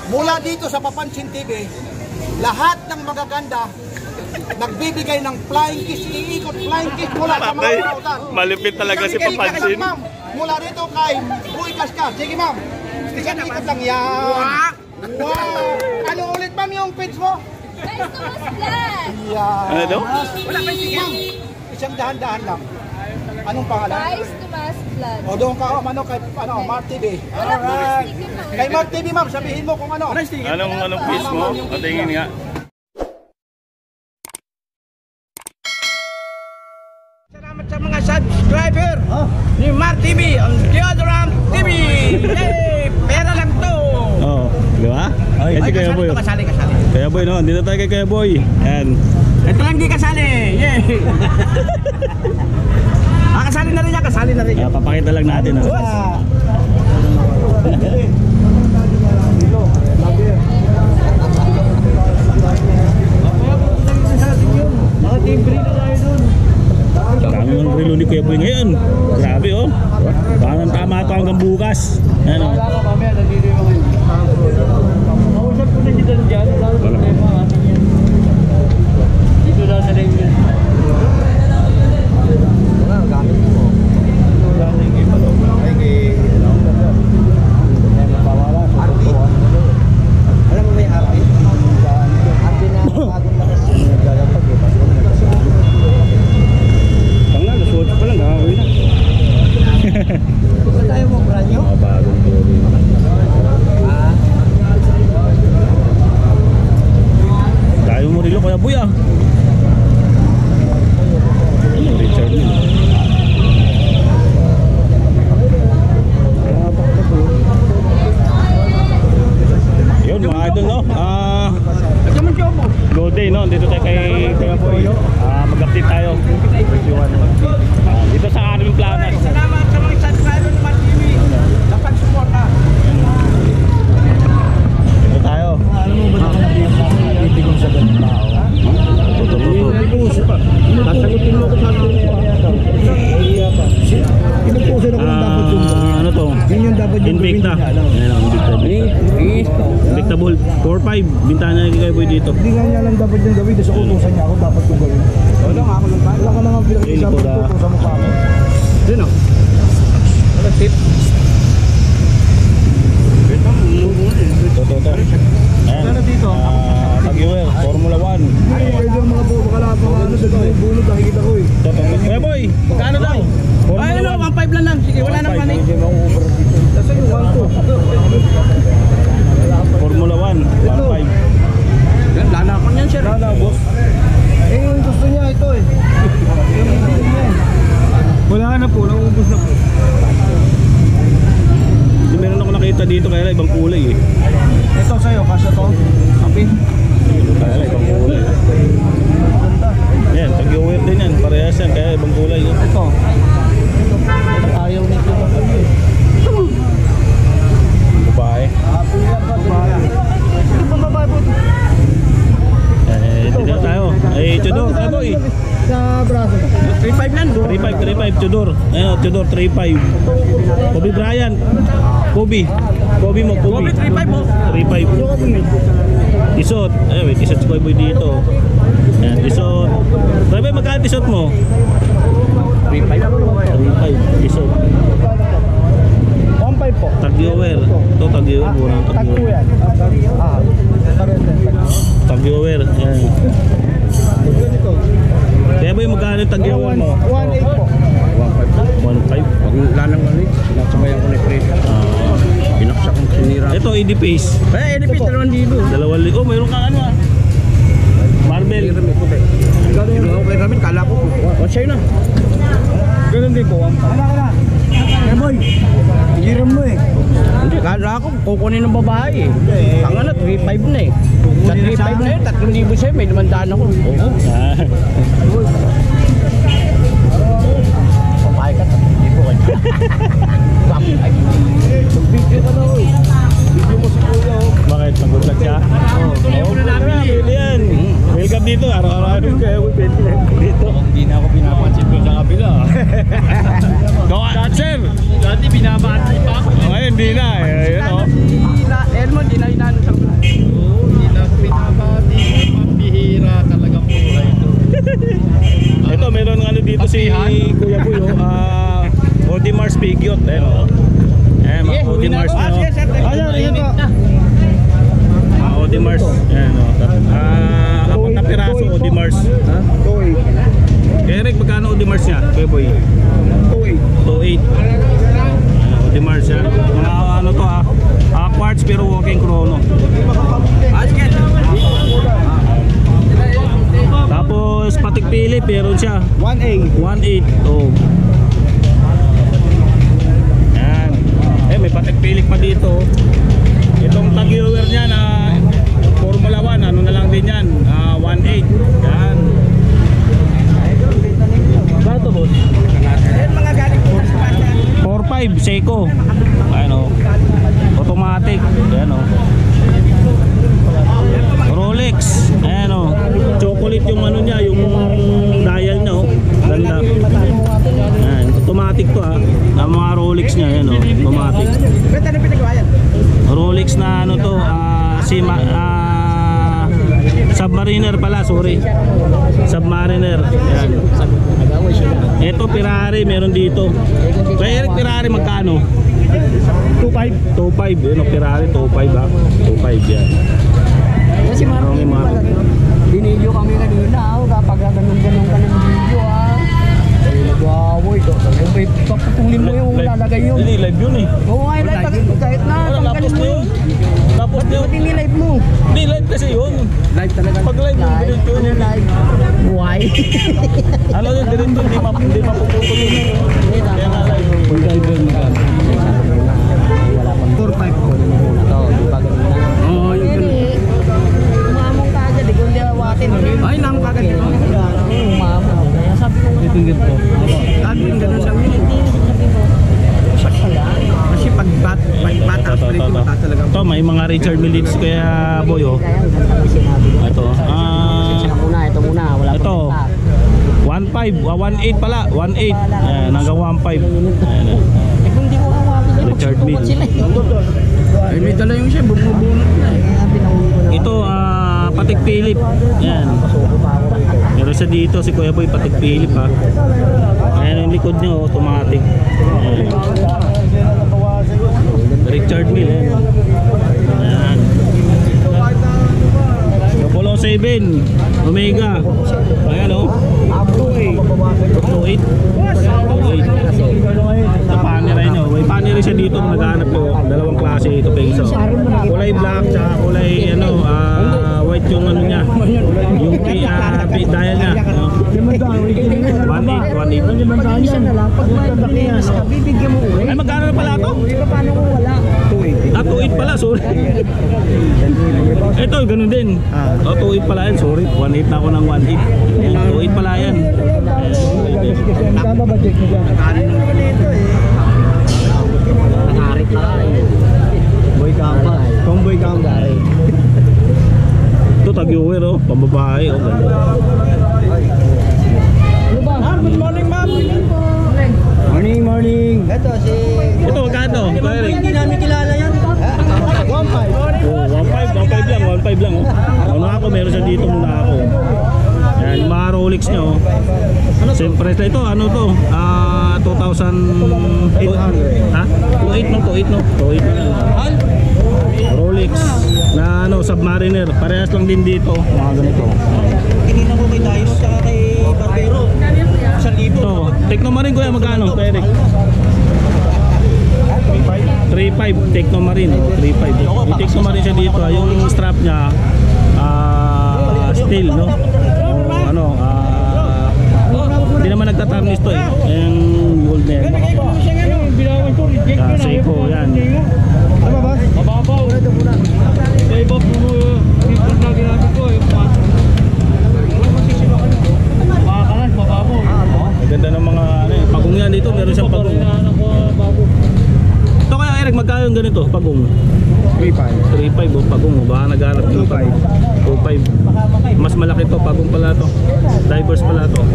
Mula dito sa Papansin TV, lahat ng magaganda nagbibigay ng flying kiss, iikot flying kiss mula sa mga kautan. Malupit talaga si Papansin. Ma'am, mula dito kay Boy Kaskar. Sige ma'am, isang ikot lang yan. Wow! Ano ulit ma'am yung page mo? Guys, tumas vlog! Yan. Ano daw? Wala pa sige ma'am. Isang dahan-dahan lang. Anong pangalan? Guys, tumas vlog. O doon ka, kay Mark TV. Alright. Kay Mark TV ma'am, sabihin mo kung ano. Anong page mo? Patingin nga. Salamat sa mga subscriber ni Mark TV, ang Deodorant TV. Yay! Pera lang to. Oo, di ba? Ay, Kaya Boy. Kasali. Kaya Boy, no? Dito tayo kay Kaya Boy. Yan. Ito lang di kasali. Yay! Kasali na rin yan, kasali na rin yan. Papakita lang natin. Dami ng relo ni Kuya Boy ngayon. Grabe oh. Parang tama ito hanggang bukas. Ano? Mausap ko na si Dan dyan, lalo problema ating yun. Dito lang na rin yun. Wala, gamit mo. Wala na yung iba. Ay, kay... Alam mo may happy? Happy na bagong lakas yung naglalapag eh. Tanga, nasuot pa lang, gagawin na. Kung tayo mo, branyo? Bagong tuloy. Tayo mo rilo Kuya Boy ah. Ano, Richard mo. Yun mga idol no. Good day no. Dito tayo kay Kuya Boy. Mag-update tayo. Dito sa Arvin Planas. Salamat sa mga subscriber ng Mark TV. Napag-suporta. Dito tayo. Alam mo ba na nabibigong sa ganun tao? Nasagutin mo ko sa akin. Inupusin ako ng dapat yung Ano to? yun yung dapat yung Invicta. gawin. Ayan o, Invicta. Invictable. 4-5. Bintana ni Kuya Boy dito. Hindi nga niya lang dapat yung gawin. Kasi utusan niya ako dapat yung gawin. Wala nga ako lang. Wala ka naman pinag-isap ko sa mukha mo. Yun o. Wala tip. Toto. Ano dito? Tag-Heuer, Formula 1. Pwede yung mga kalapang ano sa bunod nakikita ko eh. Toto. Kuya Boy, magkano daw? Ay ano, 1.5 lang lang. Sige, wala nang money. Kasi yung 1.2. Formula 1, 1.5. Yan, lana ko niyan, sir. Lana, boss. Eh, yung gusto niya ito eh. Yung bibili niya. Wala na po, nauubos na po. Hindi meron ako nakita dito kaya ibang kulay eh. Ito sa'yo, kasya to. Kapi. Kaya ibang kulay. Yan, Tag-Heuer din yan. Parehas yan kaya ibang kulay. Ito. Ayaw nito. Babae. Ito babae po. Dito tayo. Ay, Tudor, Kuya Boy. Sa braso. 3.5 lang. 3.5, Tudor. Ayun, Tudor, 3.5. Kobe Bryant. Kobe mo, Kobe. 3.5 mo. 3.5. Isot. Ayun, may isot si Kuya Boy dito. Ayan, isot. Kuya Boy, magkano isot mo? 3.5 lang. 3.5. Isot. 1.5 po. Tag-Heuer. Ito, Tag-Heuer. Murang Tagpo Tag-Heuer. yan. Tag-Heuer. Ayan. Kaya Boy, magkano yung Tag-Heuer mo? 1.8 po. 1.5. Wala nang mali. Sinasabayan ko na i-press. Pinaksak kong sinira. Ito, ED-Pace. Eh, edipis 2,000. 2,000. Oh, mayroon kang ano ah. Marble. Gano'n ako kay Ramin, kala ko. Sa'yo na. Ganun din po. Kala. Eh boy, hiram mo eh. Hindi, kala ko kukunin ng babae eh. Ang ano, 3.5 na eh. Sa 3.5 na yun, 3,000 sa'yo, may 500 ako. Oo. Ah. Babae ka, 3,000 ko. Mag-video ka na eh. Video mo si Kuya oh. Bakit? Mag-vlog siya? Oo. Yan. Welcome dito. Araw-araw kaya ako dito. Hindi na ako pinapansin ko sa kabila. Go on, sir. Dati binabansin pa ako. Ngayon, hindi na. Ayun, oh. Elmo, di na inano sa Kuya Boy? 2.8. Di Marshall. Mga ano to ha? Quartz pero walking chrono. Tapos Patek Philippe meron siya. 1.8. Oh. Yan. May Patek Philippe pa dito. Itong tag-viewer niya na Formula 1, ano na lang din yan. 1.8. Yan. Bato boss? 4.5 Seiko. Ano? Automatic. Ayan o. Rolex. Ayan o. Chocolate yung ano niya, yung dial niya o. Ganda. Ayan. Automatic to ha. Ang mga Rolex niya. Ayan o. Automatic. Rolex na ano to. Submariner pala. Sorry. Submariner. Ayan. Ito Ferrari meron dito. Kaya Eric, Ferrari magkano? 2.5. 2.5. Yun o, Ferrari 2.5 ha. 2.5 yan. Kasi Martin pala to. Binidyo kami kanina kapag ganun-ganun ka ng video nagwawoy to. Paputulin mo yung lalagay yun. Hindi, live yun eh. Oo nga, live kahit na. Tapos na yun. Tapos na yun. Ba't hindi live mo? Hindi, live kasi yun. Live talaga. Pag live yun, direct yun. Ano live? Why? Ano yun, direct yun. Hindi mapuputol yun. Kaya nga live. Full live yun. 4.5 po. Ito, di ba ganun na? Oo, yung ganun. Umamong ka agad, kung di awatin. Ay, nang kagad yun. Umamong. Kaya sabi ko nga. Tingin po. Sabi yung ganun sa amin. Kasi pag bata, mata talaga. Ito, may mga Richard Mille kaya boy oh. Ito. Ito muna, wala pa. Ito. 1.5, 1.8 pala, 1.8. Ayan, hanggang 1.5. Ayan. Kung di ko awatin, Richard Mille. Ay, may dala yung siya, bubunot na eh. Ito, Patek Philippe. Ayan. Meron siya dito, si Kuya Boy, Patek Philippe ha. Ayan yung likod niya, automatic. Ayan. Richard Mille. Ayan. Apollo 7, Omega. Ayan o. 2.8. 2.8. Ito paneray nyo. May paneray siya dito kung naghahanap ko. Dalawang klase ito peso. Kulay black tsaka kulay white yung ano niya. Yung dial niya. 1.8. 1.8. Isa na lang, pag may ka, bibigyan mo ulit. Ay magkano na pala ito? Paano kung wala? 2.8 pala, sorry. Ito, ganun din. 2.8 pala yan, sorry. 1.8 na ako ng 1.8. 2.8 pala yan. Tama ba check mo dyan? Nakarit na ka Boy Kamba. Tomboy Kamba. Ito, tag-viewer oh, pambabae oh. Good morning, ma'am. Morning. Ito, magkano? Hindi namin kilala yan. 1.5. Oh, 1.5 lang oh. Ano ako, meron siya dito muna ako. Yan, yung mga Rolex niya oh. Same price na ito, ano to? 2,800. Ha? 2.8 no? 2.8 na lang. Rolex na ano, Submariner. Parehas lang din dito. Mga ganito. Kinina ko kay Dayos sa kay Barbero. 1,000. Ito, Technomarine kuya, magkano? Eric? 3.5 Technomarine. 3.5. Yung Technomarine siya dito, yung strap niya steel, no? O, ano, hindi naman nagtatarnis to eh. Yung gold na yan. Seiko, yan. Mababaw. Sa iba po yung na ginamit ko. Makakalas, mababaw. Maganda ng mga ano, pagong yan dito, meron siyang pagong. Ito kaya Eric, magkano yung ganito, pagong? 3.5 o pagong, baka naghanap ng 2.5. Mas malaki to, pagong pala to. Divers pala to.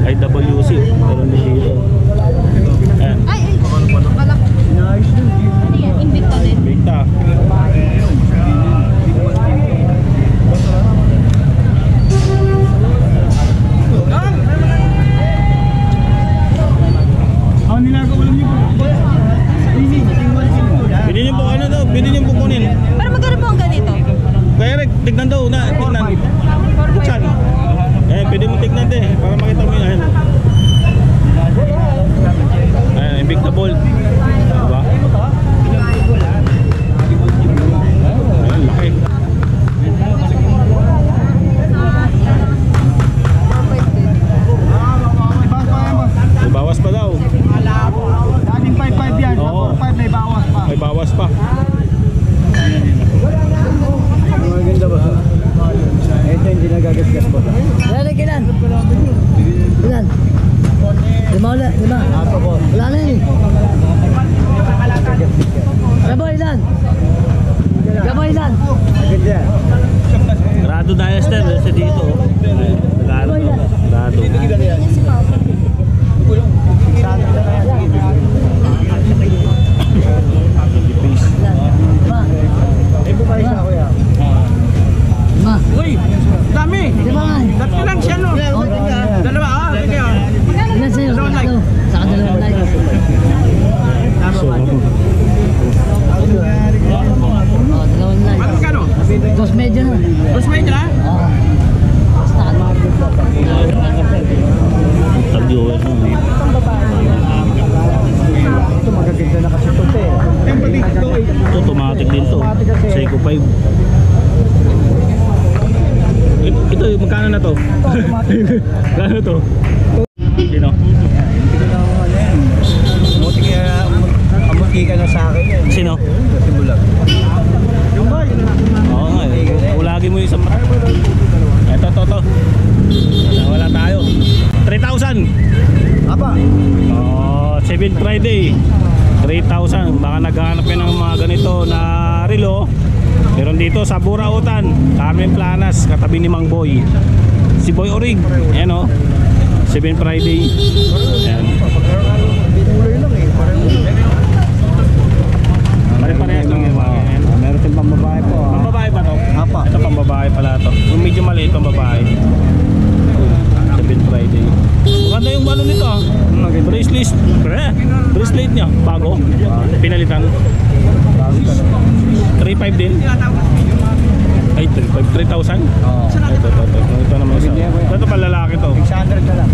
IWC, meron din dito. Ayan. Ay, malak. Ano yan? Invicta din. Bigta. Pwede niyo po ano daw, pwede niyo kukunin. Pero magkano po ang ganito? Kaya Eric, tignan daw na, tignan. Buksan. para makita mo yan. Ayan, big na bolt. Diba? Ayan, laki. May bawas pa daw. Dating 5-5 yan, Oo. 4-5 may bawas pa. May bawas pa. Maganda ba? Ito hindi nagagasgas po. Wala ilan? Ilan? Lima ulit, lima. Apo po. Wala na yun eh. Gabo ilan? Gabo ilan? Maganda yan. Rado Diaster, sa dito. Rado. Rado. Lima. Ay bumalik na ako yan. Lima. Uy, dami. Lima nga eh. Tatlo lang siya, no? Dalawa, sige. Ilan sa'yo? Ito. Saka dalawang like. So, Oh, dalawang like. Ano ka, no? Dos medyo na. Dos medyo na? Oo. Basta ka. tag-viewer mo. Ito magaganda na kasi ito eh. Ito, automatic din to. Seiko 5. Ito, magkano na to? Magkano to? Sino? Amuti ka na sa akin yan. Sino? Kasi bulag. Oo nga eh. Ulagi mo yung isang mata. Ito. Wala tayo. 3,000. Aba. Oh, 7th Friday. 3,000. Baka naghahanap yan ng mga ganito na relo. Meron dito sa Burautan, Carmen Planas, katabi ni Mang Boy. Si Boy Orig. Ayan o. 7th Friday. Ayan. Pare-parehas lang yung mga yan. Meron din pambabae po. Pambabae ba to? Apa. Ito pambabae pala to. Yung medyo maliit pambabae. 7th Friday. Maganda yung ano nito ah. Bracelet. Bracelet niya. Bago. Pinalitan. 3,500 din. Ay, 3,000? Oo. Ito naman isa. Ito pa lalaki to. 600 na lang.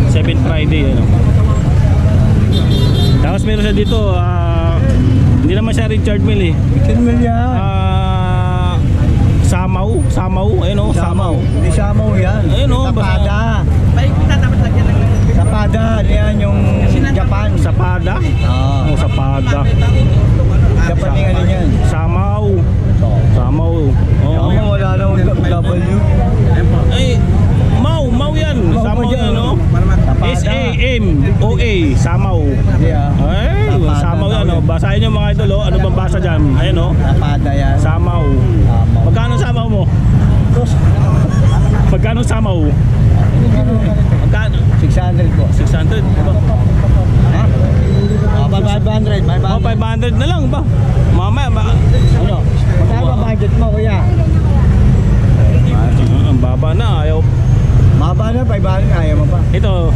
7th Friday. Ano. Tapos meron siya dito. Hindi naman siya Richard Mille eh. Richard Mille yan. Samaw. Ayun o. Samaw. Hindi Samaw yan. Ayun, oh, Sapada. Sapada. Yan yung Japan. Sapada. Oo. Sapada. Japan yung ano yan. Samaw. Oo. Samaw wala na W. Ay, Mau yan. Samaw yan, no? S-A-M-O-A. Samaw. Yeah. Ay, Samaw yan, no? Basahin nyo mga idol, oh. Ano bang basa dyan? Ayun, no? Sapada yan. Samaw. Samaw. Magkano Samaw mo? Magkano Samaw? Magkano? 600 po. 600. Ha? 500. Oh, 500 na lang ba? Mamaya ba? Ano? Magkano ang budget mo, kuya? Ang baba na, ayaw. Maba na, 500. Ayaw mo pa. Ito.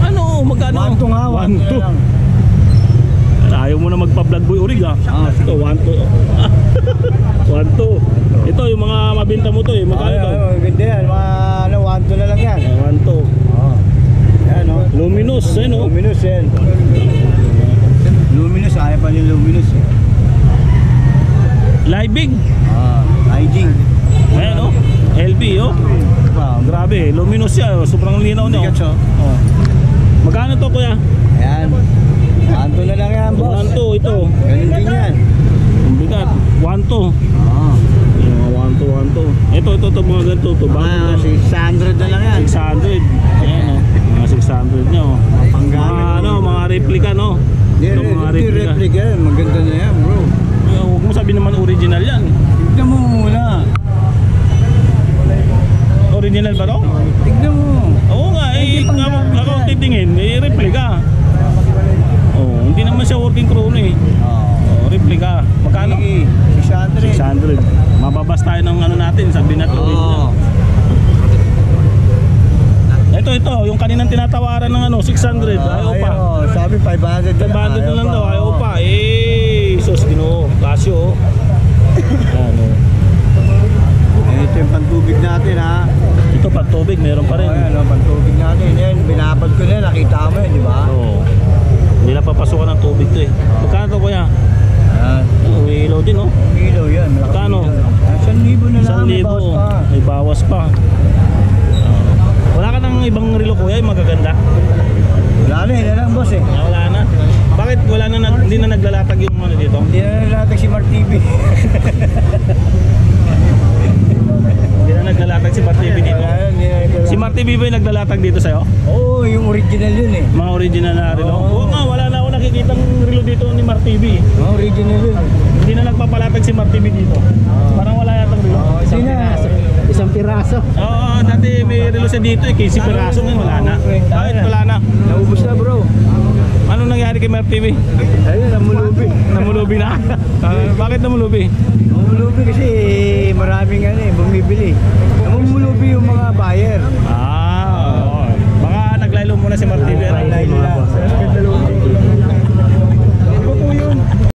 Ano, magkano? 1-2 nga, 1-2 lang. Ayaw mo na magpa-vlog boy Urig ah. Ito, 1-2. 1-2. Ito, yung mga mabinta mo to eh. Magkano to? Ganda yan. Mga 1-2 na lang yan. 1-2. Oo. Yan o. Luminous, eh no? Luminous yan. Luminous, ayaw pa yung luminous. Living. Lighting. Ayan oh. LB oh. Grabe, luminous siya. Sobrang linaw niya. Bigat siya. Oh. Magkano to kuya? Ayan. 1-2 na lang yan, boss. 1-2 ito. Ganun din yan. Ang bigat. 1-2. Oo. 1-2. Ito mga ganito. Ito, Mga 600 na lang yan. 600. Ayan oh. Mga 600 niya oh. Mga mga replica no. Ito mga Hindi replica yan. Maganda na yan, bro. Huwag mo sabihin naman original yan. Tignan mo muna. Original ba to? Tignan mo. Oo nga, ako titingin, replica. Oh, hindi naman siya working chrono eh. Oh, replica. Magkano? 600. 600. Mababas tayo ng ano natin, sabi natin. Oo. Ito, yung kaninang tinatawaran ng ano, 600. Ayaw pa. Sabi 500 500 na lang daw, ayaw pa. Sus, Ginoo, Casio. Ano? Ito Ito yung pantubig natin ha. Ito pantubig, meron pa rin. Ayan, pantubig natin. Yan, binabad ko na, nakita mo yan, di ba? Oo. Hindi na papasukan ng tubig to eh. Magkano to kuya? Ayan. May ilaw din oh. Ilaw yan. malaki Magkano? ilaw. 1,000 na lang. 1,000. May bawas pa. Wala ka ng ibang relo kuya, yung magaganda? Wala na, yun na lang boss eh. Wala na. Bakit wala na, hindi na naglalatag yung ano dito? Hindi na nalatag si Mark TV. Hindi na naglalatag si Mart TV dito. Wala, hindi na nalatag. Si Mart TV ba yung naglalatag dito sa'yo? Oo, yung original yun eh. Mga original na relo? Oo. Oo nga, wala na ako nakikitang relo dito ni Mart TV. Original yun. Hindi na nagpapalatag si Mart TV dito. Parang wala yatang relo. Isang piraso. Isang piraso. Oo, dati may relo siya dito eh, Casey Peraso ngayon wala na. Bakit wala na? Naubos na bro. Anong nangyari kay Mart TV? Ayun, namulubi. Namulubi na? Bakit namulubi? Namulubi kasi maraming ano eh, bumibili. Namulubi yung